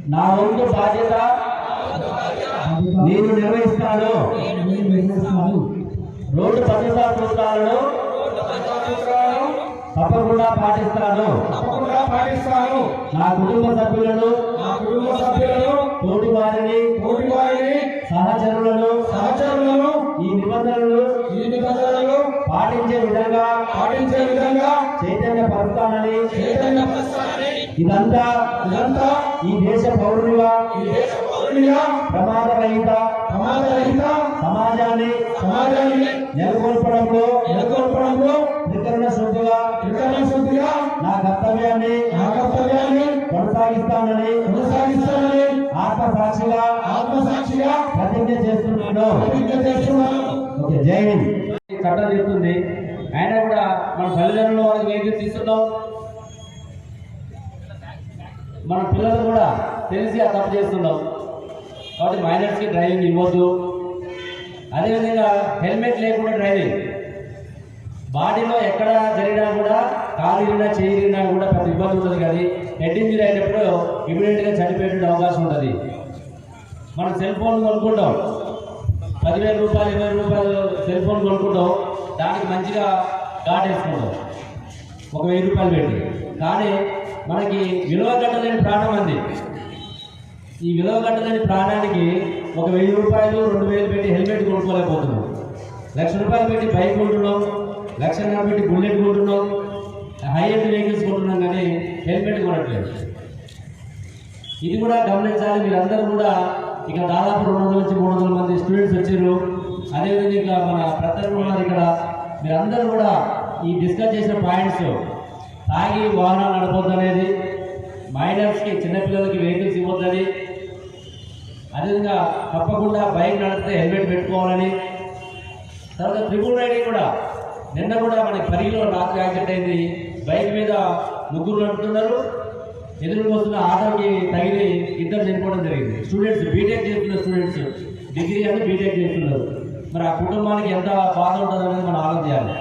నా వంతు బాధ్యత నేను నిర్వహిస్తాను. రోడ్డు భద్రతా సూత్రాలను తప్పకుండా పాటిస్తాను. నా కుటుంబ సభ్యులను తోటి వారిని సహచరులను ఈ నిబంధనలు పాటించే విధంగా చైతన్యపరుస్తానని ఇదంతా ఈ దేశ పౌరునిగా ప్రమాదరహిత సమాజాన్ని నెలకొల్పడంలో త్రికరణ శుద్ధిగా నా కర్తవ్యాన్ని కొనసాగిస్తానని ఆత్మసాక్షిగా ప్రతిజ్ఞ చేస్తున్నాను. ఓకే, జై హింద్. చట్టం చెప్తుంది, ఆయన కూడా మన తల్లిదండ్రులు వాళ్ళకి వెహికల్స్ ఇస్తున్నాం. మన పిల్లలు కూడా తెలిసి ఆ తప్పు చేస్తున్నాం కాబట్టి మైనర్స్కి డ్రైవింగ్ ఇవ్వద్దు. అదేవిధంగా హెల్మెట్ లేకుండా డ్రైవింగ్, బాడీలో ఎక్కడ జరిగినా కూడా కాలు ఇరిగినా చేయి ఇరిగినా కూడా పెద్ద ఇబ్బంది ఉంటుంది. కానీ హెడ్ ఇంజరీ అయినప్పుడు ఇమీడియట్గా చనిపోయే అవకాశం ఉంటుంది. మనం సెల్ ఫోన్ కొనుక్కుంటాం, 10,000 రూపాయలు 20 రూపాయలు సెల్ ఫోన్ కొనుక్కుంటాం, దానికి మంచిగా ఘాట్ వేసుకుంటాం 1,000 రూపాయలు పెట్టి. కానీ మనకి విలువ కట్టలేని ప్రాణం అంది. ఈ విలువ కట్టలేని ప్రాణానికి 1,000 రూపాయలు 2,000 పెట్టి హెల్మెట్ కొనుక్కోలేకపోతున్నాం. 1,00,000 రూపాయలు పెట్టి బైక్ కొంటున్నాం, 1,00,000 పెట్టి బుల్లెట్ కొంటున్నాం, హై ఎండ్ వెహికల్స్ కొంటున్నాం, కానీ హెల్మెట్ కొనట్లేదు. ఇది కూడా గమనించాలి. మీరందరూ కూడా ఇక దాదాపు 200 నుంచి 300 మంది స్టూడెంట్స్ వచ్చారు. అదేవిధంగా ఇక మన ప్రత్యేకంగా ఉన్నారు ఇక్కడ. మీరందరూ కూడా ఈ డిస్కస్ చేసిన పాయింట్స్, తాగి వాహనాలు నడపొద్దు అనేది, మైనర్స్కి చిన్నపిల్లలకి వెహికల్స్ ఇవ్వద్దని, అదేవిధంగా తప్పకుండా బైక్ నడిపితే హెల్మెట్ పెట్టుకోవాలని, తర్వాత ట్రిపుల్ రైడింగ్ కూడా. నిన్న కూడా మనకి పరిగిలో రాత్రి యాక్సిడెంట్ అయింది. బైక్ మీద 3 నడుపుతున్నారు, ఎదురుకు వస్తున్న ఆటోకి తగిలి 2 చనిపోవడం జరిగింది. స్టూడెంట్స్, బీటెక్ చేస్తున్న స్టూడెంట్స్, డిగ్రీ అని బీటెక్ చేస్తున్నారు. మరి ఆ కుటుంబానికి ఎంత బాధ ఉంటుంది అనేది మనం ఆలోచన చేయాలి.